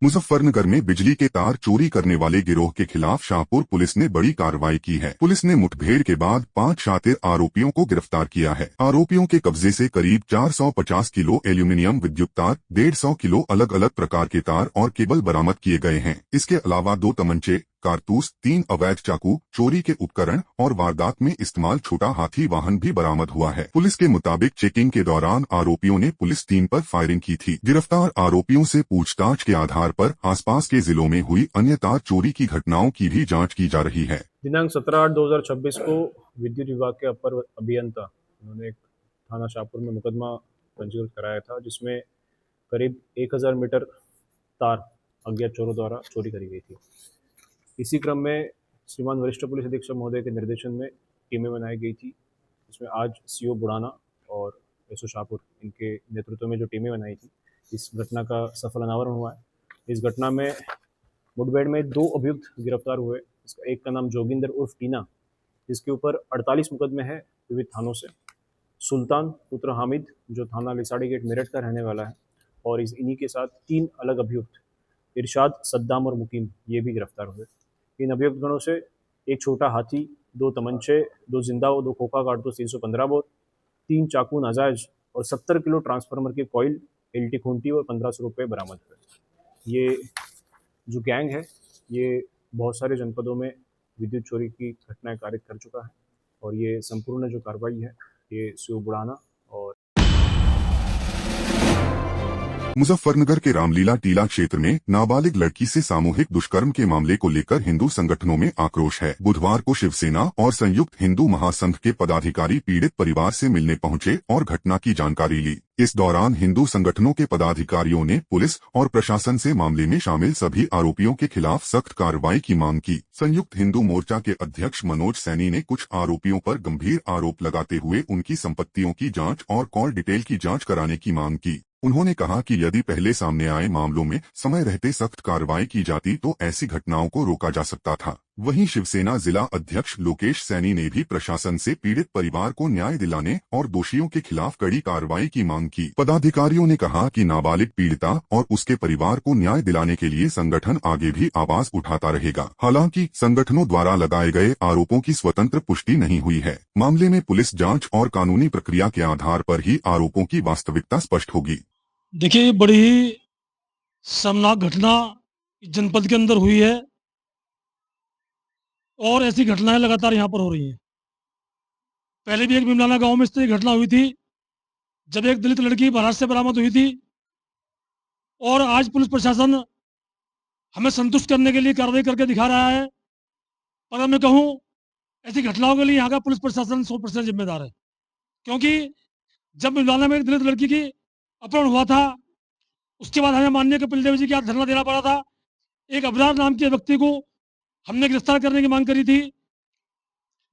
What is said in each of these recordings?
मुजफ्फरनगर में बिजली के तार चोरी करने वाले गिरोह के खिलाफ शाहपुर पुलिस ने बड़ी कार्रवाई की है। पुलिस ने मुठभेड़ के बाद 5 शातिर आरोपियों को गिरफ्तार किया है। आरोपियों के कब्जे से करीब 450 किलो एल्यूमिनियम विद्युत तार, 150 किलो अलग अलग प्रकार के तार और केबल बरामद किए गए हैं। इसके अलावा 2 तमंचे, कारतूस, 3 अवैध चाकू, चोरी के उपकरण और वारदात में इस्तेमाल छोटा हाथी वाहन भी बरामद हुआ है। पुलिस के मुताबिक चेकिंग के दौरान आरोपियों ने पुलिस टीम पर फायरिंग की थी। गिरफ्तार आरोपियों से पूछताछ के आधार पर आसपास के जिलों में हुई अन्य तार चोरी की घटनाओं की भी जांच की जा रही है। दिनांक 17/8/2026 को विद्युत विभाग के अपर अभियंता उन्होंने एक थाना शाहपुर में मुकदमा पंजीकृत कराया था, जिसमें करीब 1000 मीटर तार अज्ञात चोरों द्वारा चोरी करी गई थी। इसी क्रम में श्रीमान वरिष्ठ पुलिस अधीक्षक महोदय के निर्देशन में टीमें बनाई गई थी। इसमें आज सीओ बुढ़ाना और एसओ शाहपुर इनके नेतृत्व में जो टीमें बनाई थी, इस घटना का सफल अनावरण हुआ है। इस घटना में मुठभेड़ में 2 अभियुक्त गिरफ्तार हुए। इसका एक का नाम जोगिंदर उर्फ टीना, जिसके ऊपर 48 मुकदमे हैं विविध थानों से। सुल्तान पुत्र हामिद, जो थाना लिसाड़ी गेट मेरठ का रहने वाला है, और इन्हीं के साथ 3 अलग अभियुक्त इरशाद, सद्दाम और मुकीम, ये भी गिरफ्तार हुए। इन अभियुक्त गणों से एक छोटा हाथी, 2 तमंचे, 2 जिंदा व 2 खोखा कारतूस 315 बोर, 3 चाकू नाजायज और 70 किलो ट्रांसफार्मर के कॉइल, एलटी खूंटी और 1500 रुपये बरामद हुए। ये जो गैंग है, ये बहुत सारे जनपदों में विद्युत चोरी की घटनाएं कारित कर चुका है, और ये संपूर्ण जो कार्रवाई है, ये सीओ बुढ़ाना और मुजफ्फरनगर के रामलीला टीला क्षेत्र में नाबालिग लड़की से सामूहिक दुष्कर्म के मामले को लेकर हिंदू संगठनों में आक्रोश है। बुधवार को शिवसेना और संयुक्त हिंदू महासंघ के पदाधिकारी पीड़ित परिवार से मिलने पहुंचे और घटना की जानकारी ली। इस दौरान हिंदू संगठनों के पदाधिकारियों ने पुलिस और प्रशासन से मामले में शामिल सभी आरोपियों के खिलाफ सख्त कार्रवाई की मांग की। संयुक्त हिंदू मोर्चा के अध्यक्ष मनोज सैनी ने कुछ आरोपियों पर गंभीर आरोप लगाते हुए उनकी संपत्तियों की जांच और कॉल डिटेल की जांच कराने की मांग की। उन्होंने कहा कि यदि पहले सामने आए मामलों में समय रहते सख्त कार्रवाई की जाती तो ऐसी घटनाओं को रोका जा सकता था। वहीं शिवसेना जिला अध्यक्ष लोकेश सैनी ने भी प्रशासन से पीड़ित परिवार को न्याय दिलाने और दोषियों के खिलाफ कड़ी कार्रवाई की मांग की। पदाधिकारियों ने कहा कि नाबालिग पीड़िता और उसके परिवार को न्याय दिलाने के लिए संगठन आगे भी आवाज उठाता रहेगा। हालांकि संगठनों द्वारा लगाए गए आरोपों की स्वतंत्र पुष्टि नहीं हुई है। मामले में पुलिस जांच और कानूनी प्रक्रिया के आधार पर ही आरोपों की वास्तविकता स्पष्ट होगी। देखिए, ये बड़ी ही शर्मनाक घटना जनपद के अंदर हुई है, और ऐसी घटनाएं लगातार यहाँ पर हो रही हैं। पहले भी एक बिमलाना गांव में इस तरह की घटना हुई थी, जब एक दलित लड़की महाराष्ट्र से बरामद हुई थी, और आज पुलिस प्रशासन हमें संतुष्ट करने के लिए कार्रवाई करके दिखा रहा है। पर मैं कहूँ, ऐसी घटनाओं के लिए यहाँ का पुलिस प्रशासन 100% जिम्मेदार है, क्योंकि जब बिमलाना में एक दलित लड़की की अपहरण हुआ था, उसके बाद हमें माननीय कपिल देव जी के धरना देना पड़ा था। एक अबरार नाम के व्यक्ति को हमने गिरफ्तार करने की मांग करी थी,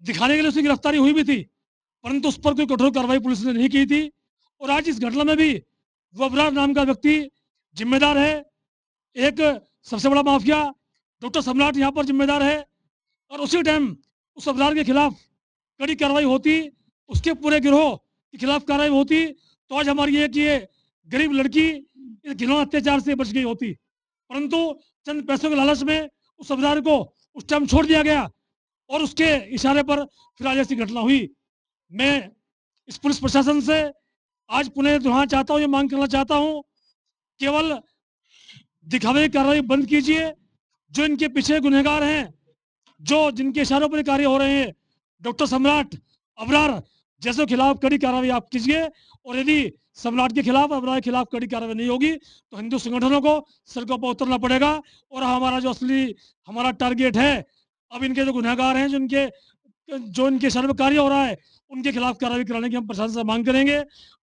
दिखाने के लिए उसकी गिरफ्तारी हुई भी थी, परंतु उस पर कोई कठोर कार्रवाई पुलिस ने नहीं की थी। और आज इस घटना में भी वो अबरार नाम का व्यक्ति जिम्मेदार है। एक सबसे बड़ा माफिया डॉक्टर सम्राट यहाँ पर जिम्मेदार है, और उसी टाइम उस अबरार के खिलाफ कड़ी कार्रवाई होती, उसके पूरे गिरोह के खिलाफ कार्रवाई होती, तो आज हमारी एक ये गरीब लड़की इस घिनौने अत्याचार से बच गई होती। परंतु चंद पैसों के लालच में उस अबरार को उस टाइम छोड़ दिया गया, और उसके इशारे पर फिर आज ऐसी घटना हुई। मैं इस पुलिस प्रशासन से आज पुनः दोहराना चाहता हूँ, ये मांग करना चाहता हूँ, केवल दिखावे की कार्रवाई बंद कीजिए। जो इनके पीछे गुनहगार हैं, जो जिनके इशारों पर कार्य हो रहे हैं, डॉक्टर सम्राट, अबरार जैसे खिलाफ कड़ी कार्रवाई आप कीजिए। और यदि सम्राट के खिलाफ, अबरार के खिलाफ कड़ी कार्रवाई नहीं होगी तो हिंदू संगठनों को सड़कों पर उतरना पड़ेगा। और हमारा जो असली हमारा टारगेट है, अब इनके जो गुनहगार हैं, जो इनके इशारे पर कार्य हो रहा है, उनके खिलाफ कार्रवाई कराने की हम प्रशासन से मांग करेंगे।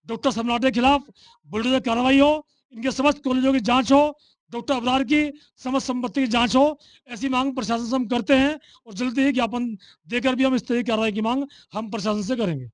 डॉक्टर सम्राट के खिलाफ बुलडोजर कार्रवाई हो, इनके समस्त कॉलेजों की जांच हो, डॉक्टर अबरार की समस्त संपत्ति की जांच हो, ऐसी मांग प्रशासन से हम करते हैं, और जल्दी ही ज्ञापन देकर भी हम इस तरह की कार्रवाई की मांग हम प्रशासन से करेंगे।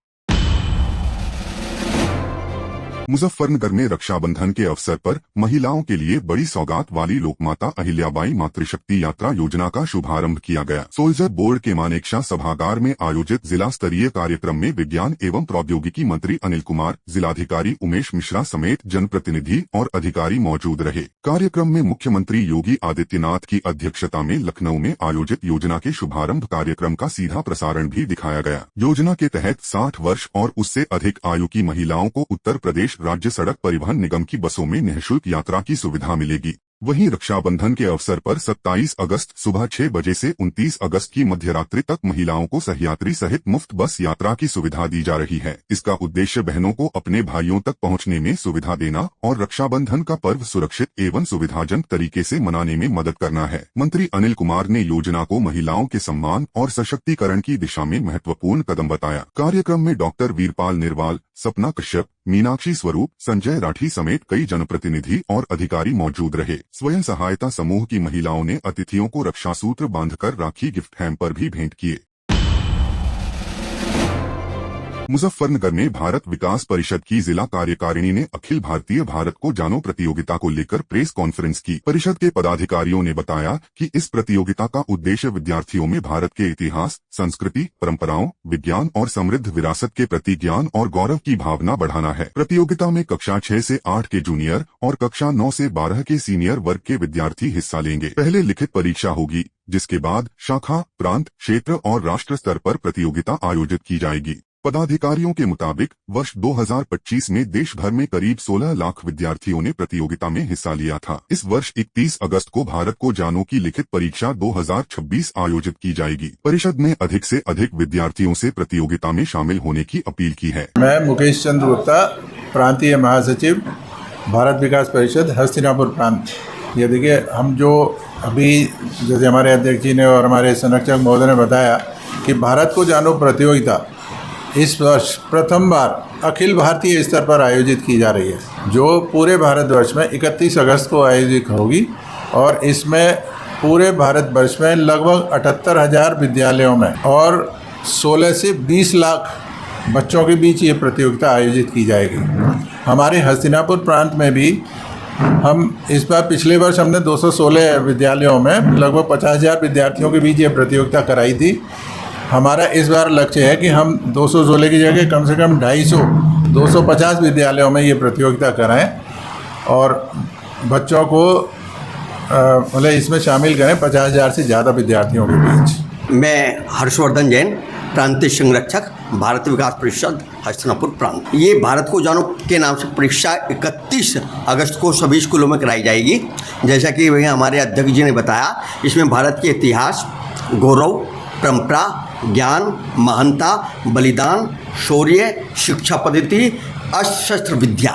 मुजफ्फरनगर में रक्षाबंधन के अवसर पर महिलाओं के लिए बड़ी सौगात वाली लोकमाता अहिल्याबाई मातृशक्ति यात्रा योजना का शुभारंभ किया गया। सोल्जर बोर्ड के मानेकशा सभागार में आयोजित जिला स्तरीय कार्यक्रम में विज्ञान एवं प्रौद्योगिकी मंत्री अनिल कुमार, जिलाधिकारी उमेश मिश्रा समेत जनप्रतिनिधि और अधिकारी मौजूद रहे। कार्यक्रम में मुख्यमंत्री योगी आदित्यनाथ की अध्यक्षता में लखनऊ में आयोजित योजना के शुभारंभ कार्यक्रम का सीधा प्रसारण भी दिखाया गया। योजना के तहत 60 वर्ष और उससे अधिक आयु की महिलाओं को उत्तर प्रदेश राज्य सड़क परिवहन निगम की बसों में निःशुल्क यात्रा की सुविधा मिलेगी। वहीं रक्षाबंधन के अवसर पर 27 अगस्त सुबह 6 बजे से 29 अगस्त की मध्यरात्रि तक महिलाओं को सहयात्री सहित मुफ्त बस यात्रा की सुविधा दी जा रही है। इसका उद्देश्य बहनों को अपने भाइयों तक पहुंचने में सुविधा देना और रक्षाबंधन का पर्व सुरक्षित एवं सुविधाजनक तरीके से मनाने में मदद करना है। मंत्री अनिल कुमार ने योजना को महिलाओं के सम्मान और सशक्तिकरण की दिशा में महत्वपूर्ण कदम बताया। कार्यक्रम में डॉक्टर वीरपाल निरवाल, सपना कश्यप, मीनाक्षी स्वरूप, संजय राठी समेत कई जनप्रतिनिधि और अधिकारी मौजूद रहे। स्वयं सहायता समूह की महिलाओं ने अतिथियों को रक्षासूत्र बांधकर राखी गिफ्ट हैम्पर भी भेंट किए। मुजफ्फरनगर में भारत विकास परिषद की जिला कार्यकारिणी ने अखिल भारतीय भारत को जानो प्रतियोगिता को लेकर प्रेस कॉन्फ्रेंस की। परिषद के पदाधिकारियों ने बताया कि इस प्रतियोगिता का उद्देश्य विद्यार्थियों में भारत के इतिहास, संस्कृति, परंपराओं, विज्ञान और समृद्ध विरासत के प्रति ज्ञान और गौरव की भावना बढ़ाना है। प्रतियोगिता में कक्षा 6 से 8 के जूनियर और कक्षा 9 से 12 के सीनियर वर्ग के विद्यार्थी हिस्सा लेंगे। पहले लिखित परीक्षा होगी, जिसके बाद शाखा, प्रांत, क्षेत्र और राष्ट्र स्तर पर प्रतियोगिता आयोजित की जाएगी। पदाधिकारियों के मुताबिक वर्ष 2025 में देश भर में करीब 16 लाख विद्यार्थियों ने प्रतियोगिता में हिस्सा लिया था। इस वर्ष 31 अगस्त को भारत को जानो की लिखित परीक्षा 2026 आयोजित की जाएगी। परिषद ने अधिक से अधिक विद्यार्थियों से प्रतियोगिता में शामिल होने की अपील की है। मैं मुकेश चंद्र गुप्ता, प्रांतीय महासचिव, भारत विकास परिषद, हस्तिनापुर प्रांत। ये देखिए, हम जो अभी जैसे हमारे अध्यक्ष जी ने और हमारे संरक्षक महोदय ने बताया कि भारत को जानो प्रतियोगिता इस वर्ष प्रथम बार अखिल भारतीय स्तर पर आयोजित की जा रही है, जो पूरे भारतवर्ष में 31 अगस्त को आयोजित होगी। और इसमें पूरे भारतवर्ष में लगभग 78,000 विद्यालयों में और 16 से 20 लाख बच्चों के बीच ये प्रतियोगिता आयोजित की जाएगी। हमारे हस्तिनापुर प्रांत में भी हम इस बार, पिछले वर्ष हमने 216 विद्यालयों में लगभग 50,000 विद्यार्थियों के बीच ये प्रतियोगिता कराई थी। हमारा इस बार लक्ष्य है कि हम 216 की जगह कम से कम 250 विद्यालयों में ये प्रतियोगिता कराएं और बच्चों को मतलब इसमें शामिल करें 50,000 से ज़्यादा विद्यार्थियों के बीच। मैं हर्षवर्धन जैन, प्रांतीय संरक्षक, भारत विकास परिषद, हस्तिनापुर प्रांत। ये भारत को जानो के नाम से परीक्षा 31 अगस्त को सभी स्कूलों में कराई जाएगी। जैसा कि वही हमारे अध्यक्ष जी ने बताया, इसमें भारत के इतिहास, गौरव, परंपरा, ज्ञान, महानता, बलिदान, शौर्य, शिक्षा पद्धति, अस्त्र विद्या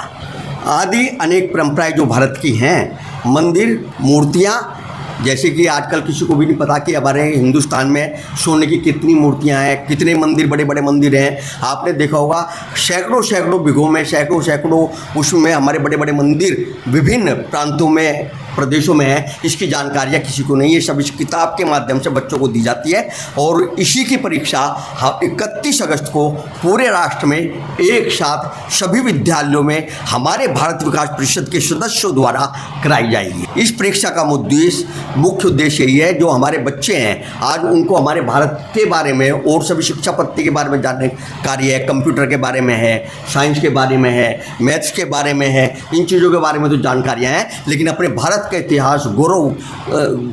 आदि अनेक परंपराएं जो भारत की हैं, मंदिर, मूर्तियां, जैसे कि आजकल किसी को भी नहीं पता कि हमारे हिंदुस्तान में सोने की कितनी मूर्तियां हैं, कितने मंदिर, बड़े बड़े मंदिर हैं। आपने देखा होगा सैकड़ों बिघों में सैकड़ों उसमें हमारे बड़े बड़े मंदिर विभिन्न प्रांतों में, प्रदेशों में है। इसकी जानकारियाँ किसी को नहीं है, सब इस किताब के माध्यम से बच्चों को दी जाती है। और इसी की परीक्षा 31 अगस्त को पूरे राष्ट्र में एक साथ सभी विद्यालयों में हमारे भारत विकास परिषद के सदस्यों द्वारा कराई जाएगी। इस परीक्षा का मुख्य उद्देश्य यही है, जो हमारे बच्चे हैं आज उनको हमारे भारत के बारे में और सभी शिक्षा पद्धति के बारे में जानकारी है, कंप्यूटर के बारे में है, साइंस के बारे में है, मैथ्स के बारे में है, इन चीज़ों के बारे में तो जानकारियाँ हैं, लेकिन अपने भारत का इतिहास, गौरव,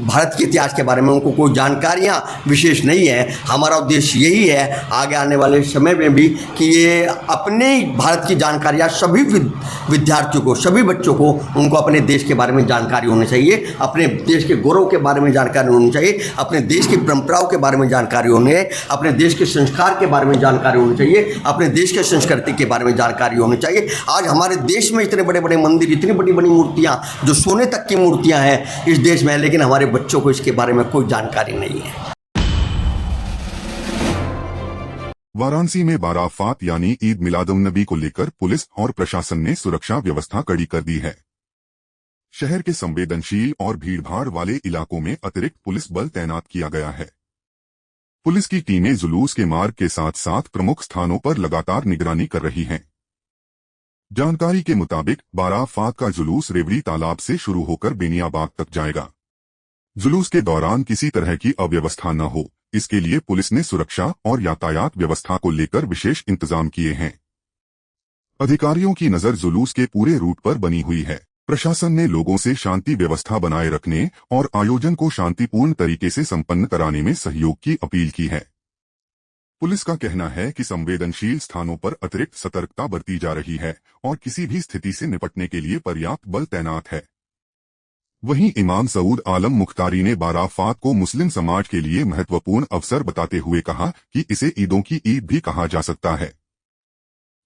भारत के इतिहास के बारे में उनको कोई जानकारियाँ विशेष नहीं है। हमारा उद्देश्य यही है आगे आने वाले समय में भी कि ये अपने भारत की जानकारियाँ सभी विद्यार्थियों को, सभी बच्चों को, उनको अपने देश के बारे में जानकारी होनी चाहिए, अपने देश के गौरव के बारे में जानकारी होनी चाहिए, अपने देश की परंपराओं के बारे में जानकारी होनी है, अपने देश के संस्कार के बारे में जानकारी होनी चाहिए, अपने देश के संस्कृति के बारे में जानकारी होनी चाहिए। आज हमारे देश में इतने बड़े बड़े मंदिर, इतनी बड़ी बड़ी मूर्तियाँ, जो सोने तक की मूर्तियाँ हैं इस देश में, लेकिन हमारे बच्चों को इसके बारे में कोई जानकारी नहीं है। वाराणसी में बाराफात यानी ईद मिलादुन्नबी को लेकर पुलिस और प्रशासन ने सुरक्षा व्यवस्था कड़ी कर दी है। शहर के संवेदनशील और भीड़भाड़ वाले इलाकों में अतिरिक्त पुलिस बल तैनात किया गया है। पुलिस की टीमें जुलूस के मार्ग के साथ साथ प्रमुख स्थानों पर लगातार निगरानी कर रही हैं। जानकारी के मुताबिक बाराफात का जुलूस रेवड़ी तालाब से शुरू होकर बेनियाबाग तक जाएगा। जुलूस के दौरान किसी तरह की अव्यवस्था न हो, इसके लिए पुलिस ने सुरक्षा और यातायात व्यवस्था को लेकर विशेष इंतजाम किए हैं। अधिकारियों की नजर जुलूस के पूरे रूट पर बनी हुई है। प्रशासन ने लोगों से शांति व्यवस्था बनाए रखने और आयोजन को शांतिपूर्ण तरीके से संपन्न कराने में सहयोग की अपील की है। पुलिस का कहना है कि संवेदनशील स्थानों पर अतिरिक्त सतर्कता बरती जा रही है और किसी भी स्थिति से निपटने के लिए पर्याप्त बल तैनात है। वहीं इमाम सऊद आलम मुख्तारी ने बाराफात को मुस्लिम समाज के लिए महत्वपूर्ण अवसर बताते हुए कहा कि इसे ईदों की ईद भी कहा जा सकता है।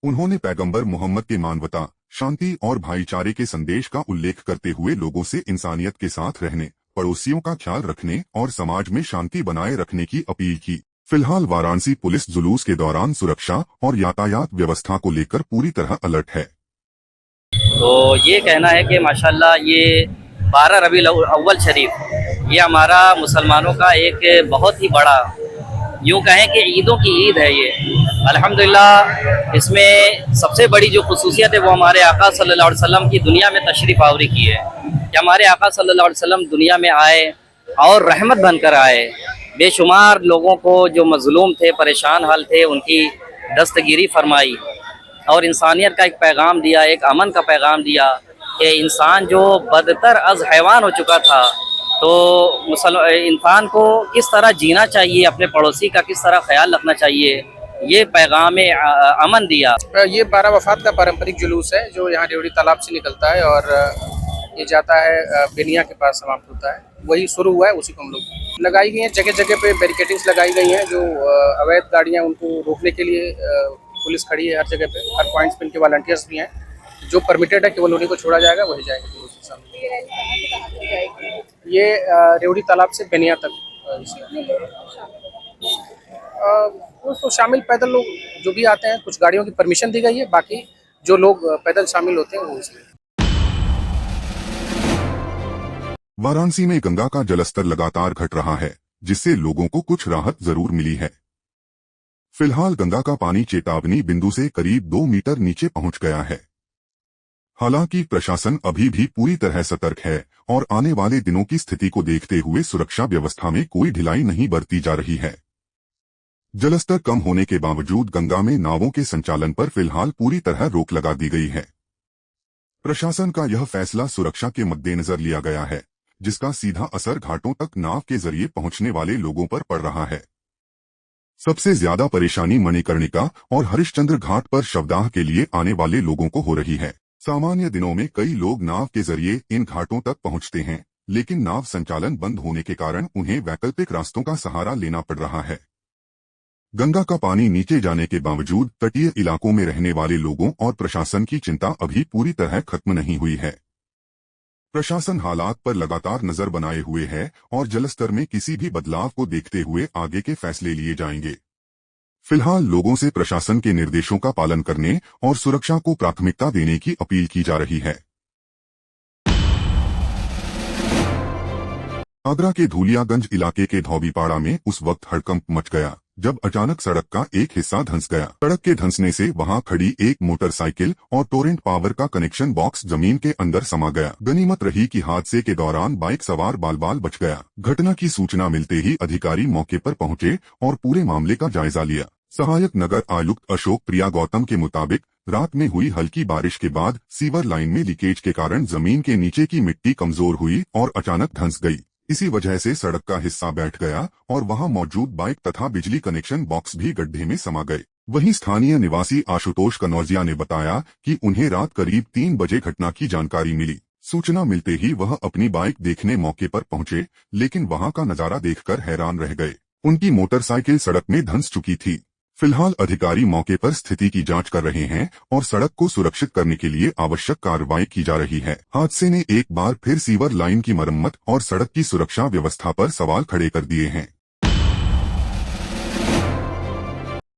उन्होंने पैगंबर मोहम्मद के मानवता, शांति और भाईचारे के संदेश का उल्लेख करते हुए लोगों से इंसानियत के साथ रहने, पड़ोसियों का ख्याल रखने और समाज में शांति बनाए रखने की अपील की। फिलहाल वाराणसी पुलिस जुलूस के दौरान सुरक्षा और यातायात व्यवस्था को लेकर पूरी तरह अलर्ट है। तो ये कहना है कि माशाल्लाह ये 12 रबीउल अव्वल शरीफ ये हमारा मुसलमानों का एक बहुत ही बड़ा, यूँ कहें कि ईदों की ईद है ये। अल्हम्दुलिल्लाह इसमें सबसे बड़ी जो खुसूसियत है वो हमारे आका सल्लल्लाहु अलैहि वसल्लम की दुनिया में तशरीफ़ आवरी की है कि हमारे आका सल्लल्लाहु अलैहि वसल्लम दुनिया में आए और रहमत बनकर आए। बेशुमार लोगों को जो मज़लूम थे, परेशान हाल थे, उनकी दस्तगिरी फरमाई और इंसानियत का एक पैगाम दिया, एक अमन का पैगाम दिया कि इंसान जो बदतर अज़ हैवान हो चुका था, तो इंसान को किस तरह जीना चाहिए, अपने पड़ोसी का किस तरह ख्याल रखना चाहिए, ये पैगाम अमन दिया। ये बारावफात का पारंपरिक जुलूस है जो यहाँ रेवड़ी तालाब से निकलता है और ये जाता है बेनिया के पास समाप्त होता है। वही शुरू हुआ है, उसी को हम लोग लगाई गई हैं। जगह जगह पे बैरिकेडिंग्स लगाई गई हैं जो अवैध गाड़ियाँ उनको रोकने के लिए पुलिस खड़ी है हर जगह पे, हर पॉइंट्स पे इनके वॉलंटियर्स भी हैं। जो परमिटेड है केवल उन्हीं को छोड़ा जाएगा, वही जाएगा। ये रेवड़ी तालाब से बेनिया तक तो शामिल पैदल लोग जो भी आते हैं, कुछ गाड़ियों की परमिशन दी गई है, बाकी जो लोग पैदल शामिल होते हैं वो इसमें। वाराणसी में गंगा का जलस्तर लगातार घट रहा है, जिससे लोगों को कुछ राहत जरूर मिली है। फिलहाल गंगा का पानी चेतावनी बिंदु से करीब 2 मीटर नीचे पहुंच गया है। हालांकि प्रशासन अभी भी पूरी तरह सतर्क है और आने वाले दिनों की स्थिति को देखते हुए सुरक्षा व्यवस्था में कोई ढिलाई नहीं बरती जा रही है। जलस्तर कम होने के बावजूद गंगा में नावों के संचालन पर फिलहाल पूरी तरह रोक लगा दी गई है। प्रशासन का यह फैसला सुरक्षा के मद्देनजर लिया गया है, जिसका सीधा असर घाटों तक नाव के जरिए पहुंचने वाले लोगों पर पड़ रहा है। सबसे ज्यादा परेशानी मणिकर्णिका और हरिश्चंद्र घाट पर शवदाह के लिए आने वाले लोगों को हो रही है। सामान्य दिनों में कई लोग नाव के जरिए इन घाटों तक पहुंचते हैं, लेकिन नाव संचालन बंद होने के कारण उन्हें वैकल्पिक रास्तों का सहारा लेना पड़ रहा है। गंगा का पानी नीचे जाने के बावजूद तटीय इलाकों में रहने वाले लोगों और प्रशासन की चिंता अभी पूरी तरह खत्म नहीं हुई है। प्रशासन हालात पर लगातार नजर बनाए हुए है और जलस्तर में किसी भी बदलाव को देखते हुए आगे के फैसले लिए जाएंगे। फिलहाल लोगों से प्रशासन के निर्देशों का पालन करने और सुरक्षा को प्राथमिकता देने की अपील की जा रही है। आगरा के धूलियागंज इलाके के धौबीपाड़ा में उस वक्त हड़कंप मच गया जब अचानक सड़क का एक हिस्सा धंस गया। सड़क के धंसने से वहां खड़ी एक मोटरसाइकिल और टोरेंट पावर का कनेक्शन बॉक्स जमीन के अंदर समा गया। गनीमत रही कि हादसे के दौरान बाइक सवार बाल बच गया। घटना की सूचना मिलते ही अधिकारी मौके पर पहुंचे और पूरे मामले का जायजा लिया। सहायक नगर आयुक्त अशोक प्रिया गौतम के मुताबिक रात में हुई हल्की बारिश के बाद सीवर लाइन में लीकेज के कारण जमीन के नीचे की मिट्टी कमजोर हुई और अचानक धंस गई। इसी वजह से सड़क का हिस्सा बैठ गया और वहां मौजूद बाइक तथा बिजली कनेक्शन बॉक्स भी गड्ढे में समा गए। वहीं स्थानीय निवासी आशुतोष कनौजिया ने बताया कि उन्हें रात करीब 3 बजे घटना की जानकारी मिली। सूचना मिलते ही वह अपनी बाइक देखने मौके पर पहुंचे, लेकिन वहां का नजारा देखकर हैरान रह गए। उनकी मोटरसाइकिल सड़क में धंस चुकी थी। फिलहाल अधिकारी मौके पर स्थिति की जांच कर रहे हैं और सड़क को सुरक्षित करने के लिए आवश्यक कार्रवाई की जा रही है। हादसे ने एक बार फिर सीवर लाइन की मरम्मत और सड़क की सुरक्षा व्यवस्था पर सवाल खड़े कर दिए हैं।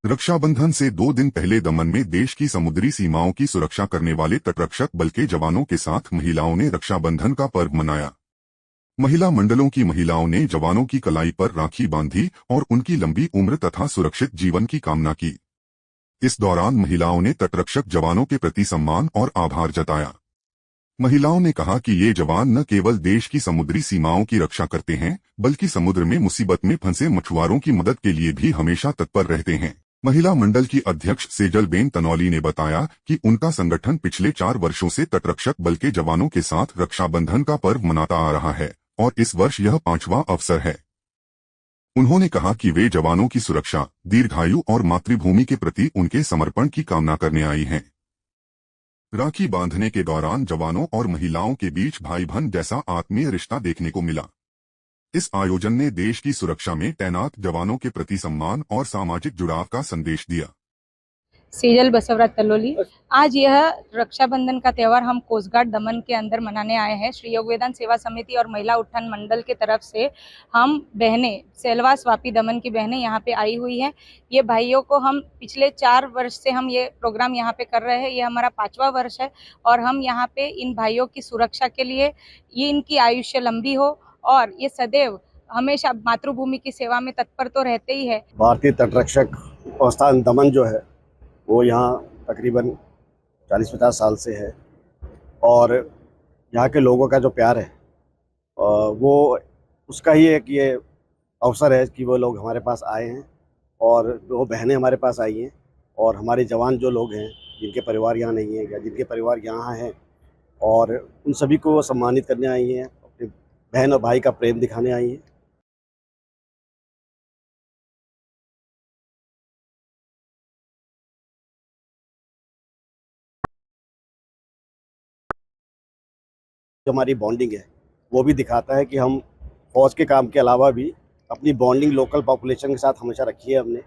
रक्षाबंधन से 2 दिन पहले दमन में देश की समुद्री सीमाओं की सुरक्षा करने वाले तटरक्षक बल के जवानों के साथ महिलाओं ने रक्षाबंधन का पर्व मनाया। महिला मंडलों की महिलाओं ने जवानों की कलाई पर राखी बांधी और उनकी लंबी उम्र तथा सुरक्षित जीवन की कामना की। इस दौरान महिलाओं ने तटरक्षक जवानों के प्रति सम्मान और आभार जताया। महिलाओं ने कहा कि ये जवान न केवल देश की समुद्री सीमाओं की रक्षा करते हैं, बल्कि समुद्र में मुसीबत में फंसे मछुआरों की मदद के लिए भी हमेशा तत्पर रहते हैं। महिला मंडल की अध्यक्ष सेजलबेन तनौली ने बताया कि उनका संगठन पिछले 4 वर्षों से तटरक्षक बल के जवानों के साथ रक्षाबंधन का पर्व मनाता आ रहा है और इस वर्ष यह 5वां अवसर है। उन्होंने कहा कि वे जवानों की सुरक्षा, दीर्घायु और मातृभूमि के प्रति उनके समर्पण की कामना करने आई हैं। राखी बांधने के दौरान जवानों और महिलाओं के बीच भाई बहन जैसा आत्मीय रिश्ता देखने को मिला। इस आयोजन ने देश की सुरक्षा में तैनात जवानों के प्रति सम्मान और सामाजिक जुड़ाव का संदेश दिया। सेजल बसवराज तलोली। आज यह रक्षाबंधन का त्यौहार हम कोस्ट गार्ड दमन के अंदर मनाने आए हैं। श्री योग वेदांत सेवा समिति और महिला उत्थान मंडल के तरफ से हम बहनें, सेलवास वापी दमन की बहनें यहाँ पे आई हुई हैं। ये भाइयों को हम पिछले 4 वर्ष से हम ये प्रोग्राम यहाँ पे कर रहे हैं। ये हमारा 5वां वर्ष है और हम यहाँ पे इन भाइयों की सुरक्षा के लिए, ये इनकी आयुष्य लंबी हो और ये सदैव हमेशा मातृभूमि की सेवा में तत्पर तो रहते ही है। भारतीय तटरक्षक संस्थान दमन जो है वो यहाँ तकरीबन 40-50 साल से है और यहाँ के लोगों का जो प्यार है वो उसका ही एक ये अवसर है कि वो लोग हमारे पास आए हैं और वो बहनें हमारे पास आई हैं और हमारे जवान जो लोग हैं जिनके परिवार यहाँ नहीं हैं या जिनके परिवार यहाँ हैं और उन सभी को सम्मानित करने आई हैं, अपने बहन और भाई का प्रेम दिखाने आई हैं। जो हमारी बॉन्डिंग है वो भी दिखाता है कि हम फौज के काम के अलावा भी अपनी बॉन्डिंग लोकल पॉपुलेशन के साथ हमेशा रखी है हमने।